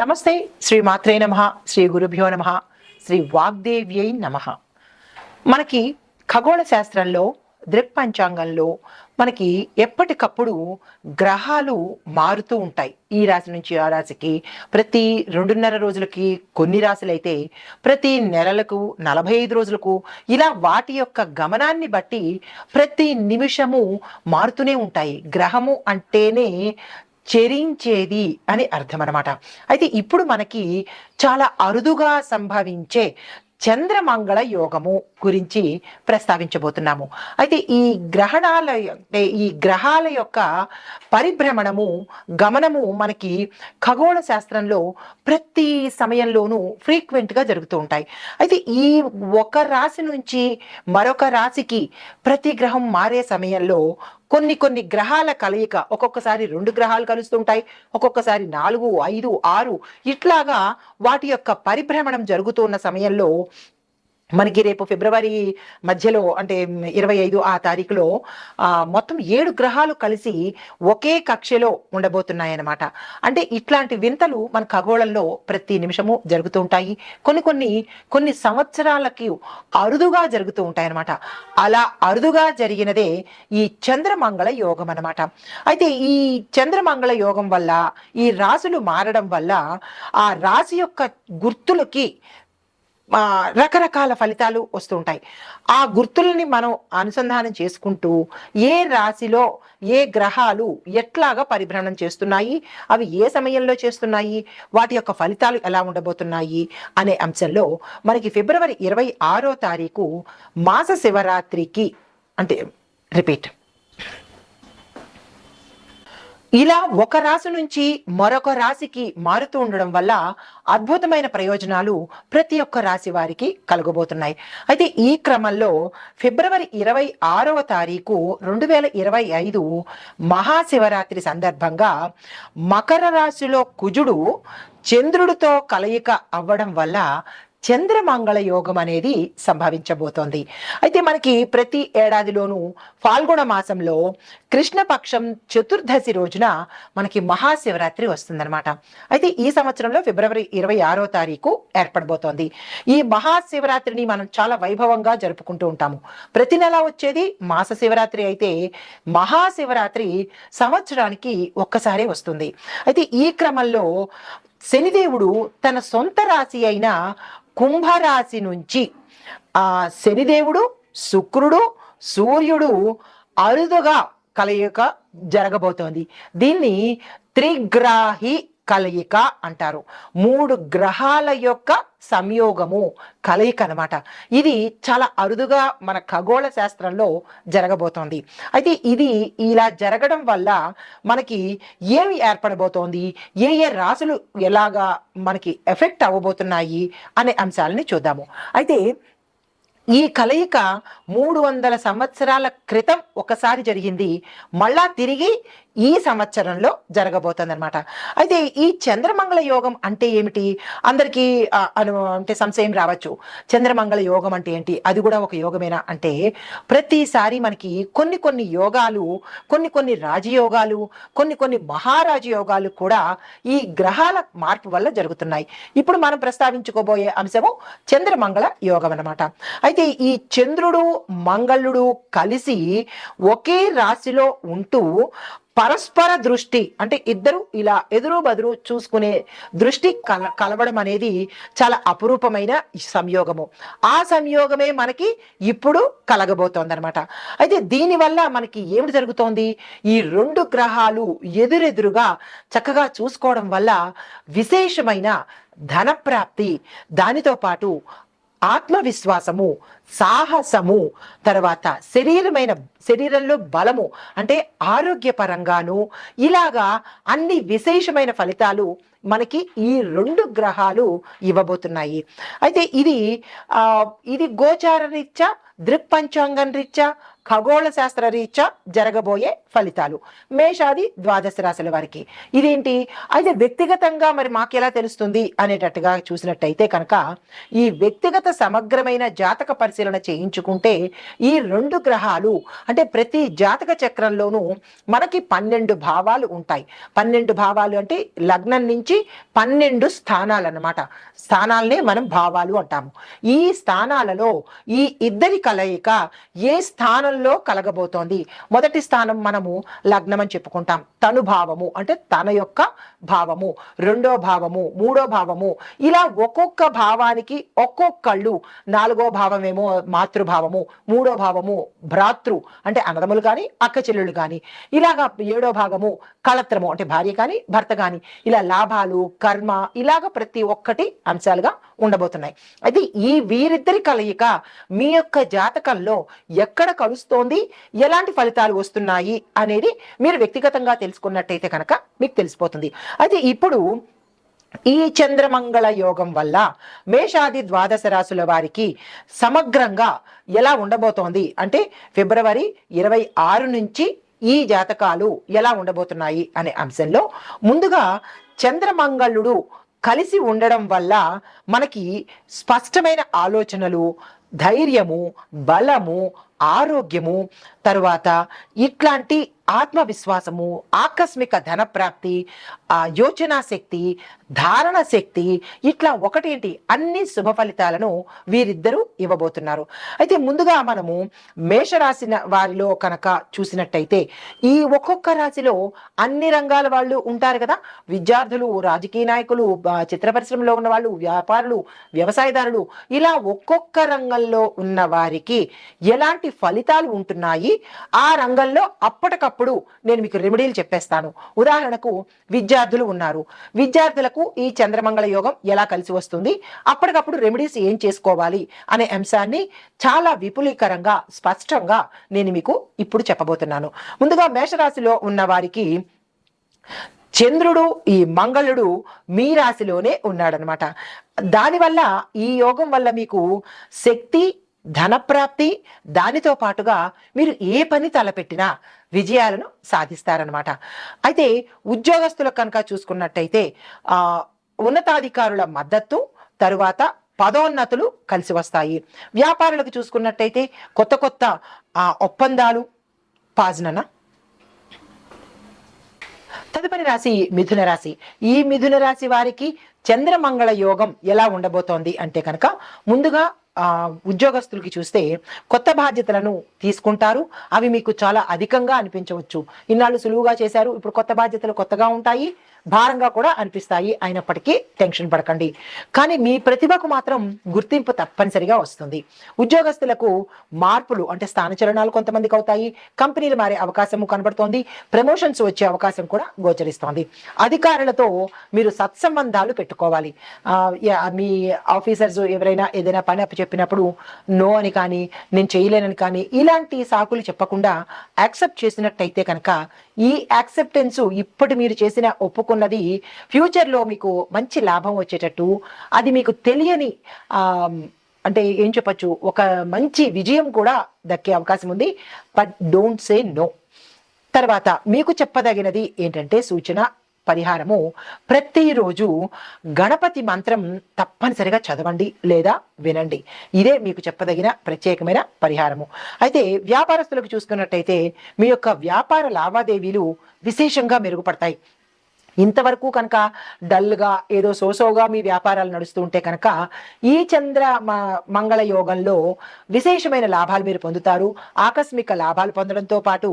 నమస్తే. శ్రీ మాత్రే నమః. శ్రీ గురుభ్యో నమః. శ్రీ వాగ్దేవ్యై నమః. మనకి ఖగోళ శాస్త్రంలో దృక్పంచాంగంలో మనకి ఎప్పటికప్పుడు గ్రహాలు మారుతూ ఉంటాయి. ఈ రాశి నుంచి ఆ రాశికి ప్రతి 2.5 రోజులకి కొన్ని రాశులైతే ప్రతి నెలలకు 45 రోజులకు ఇలా వాటి యొక్క గమనాన్ని బట్టి ప్రతి నిమిషము మారుతూనే ఉంటాయి. గ్రహము అంటేనే చెరించేది అని అర్థం అనమాట. అయితే ఇప్పుడు మనకి చాలా అరుదుగా సంభవించే చంద్రమంగళ యోగము గురించి ప్రస్తావించబోతున్నాము. అయితే ఈ గ్రహాల యొక్క పరిభ్రమణము గమనము మనకి ఖగోళ శాస్త్రంలో ప్రతి సమయంలోనూ ఫ్రీక్వెంట్గా జరుగుతూ ఉంటాయి. అయితే ఈ ఒక రాశి నుంచి మరొక రాశికి ప్రతి గ్రహం మారే సమయంలో కొన్ని గ్రహాల కలయిక, ఒక్కొక్కసారి 2 గ్రహాలు కలుస్తుంటాయి, ఒక్కొక్కసారి 4, 5, 6 ఇట్లాగా వాటి యొక్క పరిభ్రమణం జరుగుతున్న సమయంలో మనకి రేపు ఫిబ్రవరి మధ్యలో అంటే 25 ఆ తారీఖులో మొత్తం 7 గ్రహాలు కలిసి ఒకే కక్షలో ఉండబోతున్నాయన్నమాట. అంటే ఇట్లాంటి వింతలు మన ఖగోళంలో ప్రతి నిమిషము జరుగుతూ ఉంటాయి. కొన్ని సంవత్సరాలకి అరుదుగా జరుగుతూ ఉంటాయి అన్నమాట. అలా అరుదుగా జరిగినదే ఈ చంద్రమంగళ యోగం అన్నమాట. అయితే ఈ చంద్రమంగళ యోగం వల్ల ఈ రాశులు మారడం వల్ల ఆ రాశి యొక్క గుర్తులకి రకరకాల ఫలితాలు వస్తూ ఉంటాయి. ఆ గుర్తుల్ని మనం అనుసంధానం చేసుకుంటూ ఏ రాశిలో ఏ గ్రహాలు ఎట్లాగా పరిభ్రమణం చేస్తున్నాయి, అవి ఏ సమయంలో చేస్తున్నాయి, వాటి యొక్క ఫలితాలు ఎలా ఉండబోతున్నాయి అనే అంశంలో మనకి ఫిబ్రవరి 26వ తారీఖు మాస శివరాత్రికి అంటే రిపీట్ ఇలా ఒక రాశి నుంచి మరొక రాశికి మారుతూ ఉండడం వల్ల అద్భుతమైన ప్రయోజనాలు ప్రతి ఒక్క రాశి వారికి కలగబోతున్నాయి. అయితే ఈ క్రమంలో ఫిబ్రవరి 26వ తారీఖు 2025 మహాశివరాత్రి సందర్భంగా మకర రాశిలో కుజుడు చంద్రుడితో కలయిక అవ్వడం వల్ల చంద్రమంగళ యోగం అనేది సంభవించబోతోంది. అయితే మనకి ప్రతి ఏడాదిలోనూ ఫాల్గుణ మాసంలో కృష్ణపక్షం చతుర్దశి రోజున మనకి మహాశివరాత్రి వస్తుందన్నమాట. అయితే ఈ సంవత్సరంలో ఫిబ్రవరి 26వ తారీఖు ఏర్పడబోతోంది. ఈ మహాశివరాత్రిని మనం చాలా వైభవంగా జరుపుకుంటూ ఉంటాము. ప్రతి నెల వచ్చేది మాస శివరాత్రి అయితే మహాశివరాత్రి సంవత్సరానికి ఒక్కసారి వస్తుంది. అయితే ఈ క్రమంలో శనిదేవుడు తన సొంత రాశి అయిన కుంభరాశి నుంచి శనిదేవుడు, శుక్రుడు, సూర్యుడు అరుదుగా కలయిక జరగబోతోంది. దీన్ని త్రిగ్రాహి కలయిక అంటారు. 3 గ్రహాల యొక్క సంయోగము కలయిక అనమాట. ఇది చాలా అరుదుగా మన ఖగోళ శాస్త్రంలో జరగబోతోంది. అయితే ఇది ఇలా జరగడం వల్ల మనకి ఏమి ఏర్పడబోతోంది, ఏ రాశులు ఎలాగా మనకి ఎఫెక్ట్ అవ్వబోతున్నాయి అనే అంశాలని చూద్దాము. అయితే ఈ కలయిక 300 సంవత్సరాల క్రితం ఒకసారి జరిగింది, మళ్ళా తిరిగి ఈ సంవత్సరంలో జరగబోతుంది అనమాట. అయితే ఈ చంద్రమంగళ యోగం అంటే ఏమిటి అందరికీ అంటే సంశయం రావచ్చు. చంద్రమంగళ యోగం అంటే ఏంటి, అది కూడా ఒక యోగమేనా అంటే ప్రతిసారి మనకి కొన్ని యోగాలు, కొన్ని రాజయోగాలు, కొన్ని మహారాజయోగాలు కూడా ఈ గ్రహాల మార్పు వల్ల జరుగుతున్నాయి. ఇప్పుడు మనం ప్రస్తావించుకోబోయే అంశము చంద్రమంగళ యోగం అన్నమాట. అయితే ఈ చంద్రుడు మంగళుడు కలిసి ఒకే రాశిలో ఉంటూ పరస్పర దృష్టి అంటే ఇద్దరు ఇలా ఎదురు బదురు చూసుకునే దృష్టి కలవడం అనేది చాలా అపురూపమైన సంయోగము. ఆ సంయోగమే మనకి ఇప్పుడు కలగబోతోంది అనమాట. అయితే దీనివల్ల మనకి ఏమిటి జరుగుతోంది, ఈ 2 గ్రహాలు ఎదురెదురుగా చక్కగా చూసుకోవడం వల్ల విశేషమైన ధనప్రాప్తి, దానితో పాటు ఆత్మవిశ్వాసము, సాహసము, తర్వాత శరీరంలో బలము అంటే ఆరోగ్యపరంగాను ఇలాగా అన్ని విశేషమైన ఫలితాలు మనకి ఈ 2 గ్రహాలు ఇవ్వబోతున్నాయి. అయితే ఇది గోచార రీత్యా, దృక్పంచాంగం రీత్యా, ఖగోళ శాస్త్ర రీత్యా జరగబోయే ఫలితాలు మేషాది ద్వాదశ రాశుల వారికి ఇదేంటి అయితే వ్యక్తిగతంగా మరి మాకు ఎలా తెలుస్తుంది అనేటట్టుగా చూసినట్టయితే కనుక ఈ వ్యక్తిగత సమగ్రమైన జాతక పరిశీలన చేయించుకుంటే ఈ 2 గ్రహాలు అంటే ప్రతి జాతక చక్రంలోనూ మనకి 12 భావాలు ఉంటాయి. 12 భావాలు అంటే లగ్నం నుంచి 12 స్థానాలు అన్నమాట. స్థానాలనే మనం భావాలు అంటాము. ఈ స్థానాలలో ఈ ఇద్దరి కలయిక ఏ స్థానంలో కలగబోతోంది. మొదటి స్థానం మనము లగ్నం అని చెప్పుకుంటాం. తను భావము అంటే తన యొక్క భావము, రెండో భావము, మూడో భావము, ఇలా ఒక్కొక్క భావానికి ఒక్కొక్కళ్ళు. 4వ భావమేమో మాతృభావము, 3వ భావము భ్రాతృ అంటే అన్నదమ్ములు కానీ అక్క చెల్లెళ్ళు కానీ, ఇలాగా 7వ భాగము కళత్రము అంటే భార్య కానీ భర్త కానీ, ఇలా లాభాలు కర్మ ఇలాగ ప్రతి ఒక్కటి అంశాలుగా ఉండబోతున్నాయి. అయితే ఈ వీరిద్దరి కలయిక మీ యొక్క జాతకంలో ఎక్కడ కలుస్తోంది, ఎలాంటి ఫలితాలు వస్తున్నాయి అనేది మీరు వ్యక్తిగతంగా తెలుసుకున్నట్టయితే కనుక మీకు తెలిసిపోతుంది. అయితే ఇప్పుడు ఈ చంద్రమంగళ యోగం వల్ల మేషాది ద్వాదశ రాశుల వారికి సమగ్రంగా ఎలా ఉండబోతోంది అంటే ఫిబ్రవరి 26 నుంచి ఈ జాతకాలు ఎలా ఉండబోతున్నాయి అనే అంశంలో ముందుగా చంద్రమంగళుడు కలిసి ఉండడం వల్ల మనకి స్పష్టమైన ఆలోచనలు, ధైర్యము, బలము, ఆరోగ్యము, తరువాత ఇట్లాంటి ఆత్మవిశ్వాసము, ఆకస్మిక ధనప్రాప్తి, యోచనా శక్తి, ధారణ శక్తి, ఇట్లా ఒకటేంటి అన్ని శుభ ఫలితాలను వీరిద్దరూ ఇవ్వబోతున్నారు. అయితే ముందుగా మనము మేషరాశి వారిలో కనుక చూసినట్టయితే ఈ ఒక్కొక్క రాశిలో అన్ని రంగాల వాళ్ళు ఉంటారు కదా. విద్యార్థులు, రాజకీయ నాయకులు, చిత్ర పరిశ్రమలో ఉన్న వాళ్ళు, వ్యాపారులు, వ్యవసాయదారులు, ఇలా ఒక్కొక్క రంగంలో ఉన్న వారికి ఎలాంటి ఫలితాలు ఉంటున్నాయి, ఆ రంగంలో అప్పటికప్పుడు నేను మీకు రెమెడీలు చెప్పేస్తాను. ఉదాహరణకు విద్యార్థులు ఉన్నారు, విద్యార్థులకు ఈ చంద్రమంగళ యోగం ఎలా కలిసి వస్తుంది, అప్పటికప్పుడు రెమెడీస్ ఏం చేసుకోవాలి అనే అంశాన్ని చాలా విపులీకరంగా స్పష్టంగా నేను మీకు ఇప్పుడు చెప్పబోతున్నాను. ముందుగా మేషరాశిలో ఉన్న వారికి చంద్రుడు, ఈ మంగళుడు మీ రాశిలోనే ఉన్నాడనమాట. దానివల్ల ఈ యోగం వల్ల మీకు శక్తి, ధనప్రాప్తి, దానితో పాటుగా మీరు ఏ పని తలపెట్టినా విజయాలను సాధిస్తారనమాట. అయితే ఉద్యోగస్తులకు కనుక చూసుకున్నట్టయితే ఉన్నతాధికారుల మద్దతు, తరువాత పదోన్నతులు కలిసి వస్తాయి. వ్యాపారులకు చూసుకున్నట్టయితే కొత్త కొత్త ఒప్పందాలు పాజనన. తదుపరి రాశి మిథున రాశి. ఈ మిథున రాశి వారికి చంద్రమంగళ యోగం ఎలా ఉండబోతోంది అంటే కనుక ముందుగా ఉద్యోగస్తులకి చూస్తే కొత్త బాధ్యతలను తీసుకుంటారు. అవి మీకు చాలా అధికంగా అనిపించవచ్చు. ఇన్నాళ్ళు సులువుగా చేశారు, ఇప్పుడు కొత్త బాధ్యతలు కొత్తగా ఉంటాయి, భారంగా కూడా అనిపిస్తాయి. అయినప్పటికీ టెన్షన్ పడకండి. కానీ మీ ప్రతిభకు మాత్రం గుర్తింపు తప్పనిసరిగా వస్తుంది. ఉద్యోగస్తులకు మార్పులు అంటే స్థానచలనాలు కొంతమందికి అవుతాయి. కంపెనీలు మారే అవకాశము కనబడుతోంది. ప్రమోషన్స్ వచ్చే అవకాశం కూడా గోచరిస్తోంది. అధికారులతో మీరు సత్సంబంధాలు పెట్టుకోవాలి. మీ ఆఫీసర్స్ ఎవరైనా ఏదైనా పని చెప్పినప్పుడు నో అని కానీ, నేను చేయలేనని కానీ, ఇలాంటి సాకులు చెప్పకుండా యాక్సెప్ట్ చేసినట్టయితే కనుక ఈ యాక్సెప్టెన్స్ ఇప్పటి మీరు చేసిన ఒప్పుకున్నది ఫ్యూచర్లో మీకు మంచి లాభం వచ్చేటట్టు, అది మీకు తెలియని అంటే ఏం చెప్పచ్చు, ఒక మంచి విజయం కూడా దక్కే అవకాశం ఉంది. But don't say no. తర్వాత మీకు చెప్పదగినది ఏంటంటే సూచన పరిహారము, ప్రతిరోజు గణపతి మంత్రం తప్పనిసరిగా చదవండి లేదా వినండి. ఇదే మీకు చెప్పదగిన ప్రత్యేకమైన పరిహారము. అయితే వ్యాపారస్తులకు చూసుకున్నట్టయితే మీ యొక్క వ్యాపార లావాదేవీలు విశేషంగా మెరుగుపడతాయి. ఇంతవరకు కనుక డల్గా ఏదో సోసోగా మీ వ్యాపారాలు నడుస్తూ ఉంటే కనుక ఈ మంగళ యోగంలో విశేషమైన లాభాలు మీరు పొందుతారు. ఆకస్మిక లాభాలు పొందడంతో పాటు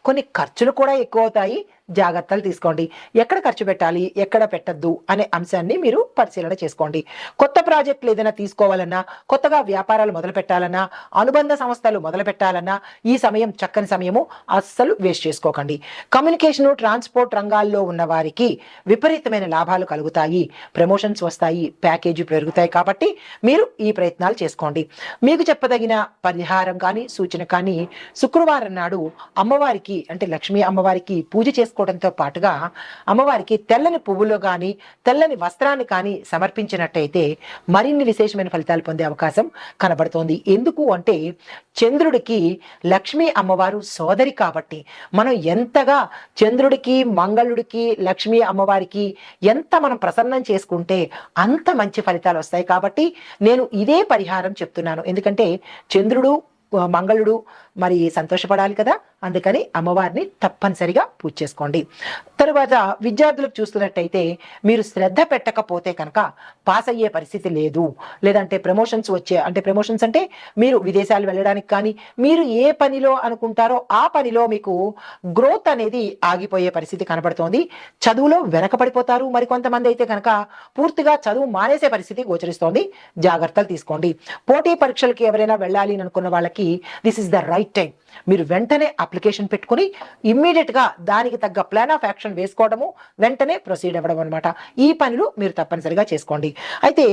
కొన్ని ఖర్చులు కూడా ఎక్కువ అవుతాయి. జాగ్రత్తలు తీసుకోండి. ఎక్కడ ఖర్చు పెట్టాలి, ఎక్కడ పెట్టద్దు అనే అంశాన్ని మీరు పరిశీలన చేసుకోండి. కొత్త ప్రాజెక్టులు ఏదైనా తీసుకోవాలన్నా, కొత్తగా వ్యాపారాలు మొదలు పెట్టాలన్నా, అనుబంధ సంస్థలు మొదలు పెట్టాలన్నా ఈ సమయం చక్కని సమయము, అస్సలు వేస్ట్ చేసుకోకండి. కమ్యూనికేషను, ట్రాన్స్పోర్ట్ రంగాల్లో ఉన్న వారికి విపరీతమైన లాభాలు కలుగుతాయి. ప్రమోషన్స్ వస్తాయి, ప్యాకేజీ పెరుగుతాయి. కాబట్టి మీరు ఈ ప్రయత్నాలు చేసుకోండి. మీకు చెప్పదగిన పరిహారం కానీ సూచన కానీ, శుక్రవారం నాడు అమ్మవారికి అంటే లక్ష్మీ అమ్మవారికి పూజ చేసుకోండి. చేసుకోవడంతో పాటుగా అమ్మవారికి తెల్లని పువ్వులు కానీ తెల్లని వస్త్రాన్ని కానీ సమర్పించినట్టయితే మరిన్ని విశేషమైన ఫలితాలు పొందే అవకాశం కనబడుతోంది. ఎందుకు అంటే చంద్రుడికి లక్ష్మీ అమ్మవారు సోదరి కాబట్టి మనం ఎంతగా చంద్రుడికి మంగళుడికి లక్ష్మీ అమ్మవారికి ఎంత మనం ప్రసన్నం చేసుకుంటే అంత మంచి ఫలితాలు వస్తాయి. కాబట్టి నేను ఇదే పరిహారం చెప్తున్నాను. ఎందుకంటే చంద్రుడు మంగళుడు మరి సంతోషపడాలి కదా, అందుకని అమ్మవారిని తప్పనిసరిగా పూజ చేసుకోండి. తరువాత విద్యార్థులకు చూస్తున్నట్టయితే మీరు శ్రద్ధ పెట్టకపోతే కనుక పాస్ అయ్యే పరిస్థితి లేదు. లేదంటే ప్రమోషన్స్ అంటే ప్రమోషన్స్ అంటే మీరు విదేశాలు వెళ్ళడానికి కానీ మీరు ఏ పనిలో అనుకుంటారో ఆ పనిలో మీకు గ్రోత్ అనేది ఆగిపోయే పరిస్థితి కనబడుతోంది. చదువులో వెనకబడిపోతారు. మరికొంతమంది అయితే కనుక పూర్తిగా చదువు మానేసే పరిస్థితి గోచరిస్తోంది. జాగ్రత్తలు తీసుకోండి. పోటీ పరీక్షలకి ఎవరైనా వెళ్ళాలి అని అనుకున్న వాళ్ళకి this is the right time. మీరు వెంటనే అప్లికేషన్ పెట్టుకుని ఇమ్మీడియట్ గా దానికి తగ్గ ప్లాన్ ఆఫ్ యాక్షన్ వేసుకోవడము, వెంటనే ప్రొసీడ్ అవ్వడం అనమాట. ఈ పనులు మీరు తప్పనిసరిగా చేసుకోండి. అయితే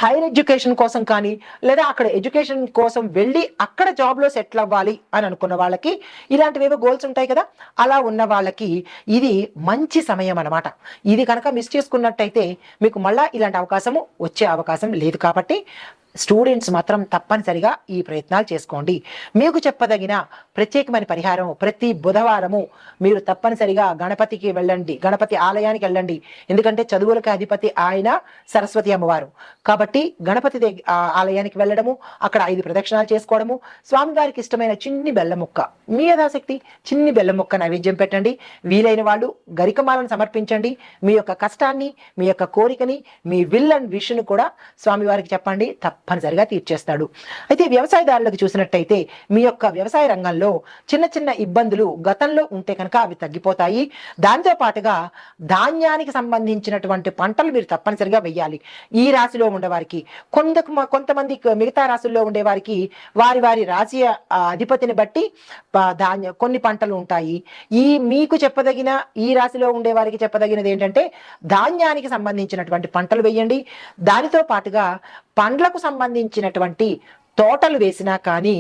హైయర్ ఎడ్యుకేషన్ కోసం కానీ లేదా అక్కడ ఎడ్యుకేషన్ కోసం వెళ్ళి అక్కడ జాబ్లో సెటిల్ అవ్వాలి అని అనుకున్న వాళ్ళకి ఇలాంటివేవో గోల్స్ ఉంటాయి కదా, అలా ఉన్న వాళ్ళకి ఇది మంచి సమయం అనమాట. ఇది కనుక మిస్ చేసుకున్నట్టయితే మీకు మళ్ళా ఇలాంటి అవకాశము వచ్చే అవకాశం లేదు. కాబట్టి స్టూడెంట్స్ మాత్రం తప్పనిసరిగా ఈ ప్రయత్నాలు చేసుకోండి. మీకు చెప్పదగిన ప్రత్యేకమైన పరిహారం ప్రతి బుధవారము మీరు తప్పనిసరిగా గణపతికి వెళ్ళండి, గణపతి ఆలయానికి వెళ్ళండి. ఎందుకంటే చదువులకు అధిపతి ఆయన సరస్వతి అమ్మవారు కాబట్టి గణపతి ఆలయానికి వెళ్ళడము, అక్కడ 5 ప్రదక్షిణాలు చేసుకోవడము, స్వామివారికి ఇష్టమైన చిన్ని బెల్లం ముక్క, మీ యథాశక్తి చిన్ని బెల్లం ముక్క నైవేద్యం పెట్టండి. వీలైన వాళ్ళు గరికమాలను సమర్పించండి. మీ యొక్క కష్టాన్ని, మీ యొక్క కోరికని, మీ విల్ అండ్ విష్ను కూడా స్వామివారికి చెప్పండి, తప్పనిసరిగా తీర్చేస్తాడు. అయితే వ్యవసాయదారులకు చూసినట్టయితే మీ యొక్క వ్యవసాయ రంగంలో చిన్న చిన్న ఇబ్బందులు గతంలో ఉంటే కనుక అవి తగ్గిపోతాయి. దాంతో పాటుగా ధాన్యానికి సంబంధించినటువంటి పంటలు మీరు తప్పనిసరిగా వెయ్యాలి. ఈ రాశిలో ఉండేవారికి కొంతమంది మిగతా రాశుల్లో ఉండేవారికి వారి వారి రాశి అధిపతిని బట్టి కొన్ని పంటలు ఉంటాయి. మీకు చెప్పదగిన ఈ రాశిలో ఉండే వారికి చెప్పదగినది ఏంటంటే ధాన్యానికి సంబంధించినటువంటి పంటలు వేయండి. దానితో పాటుగా పండ్లకు సంబంధించినటువంటి తోటలు వేసినా కానీ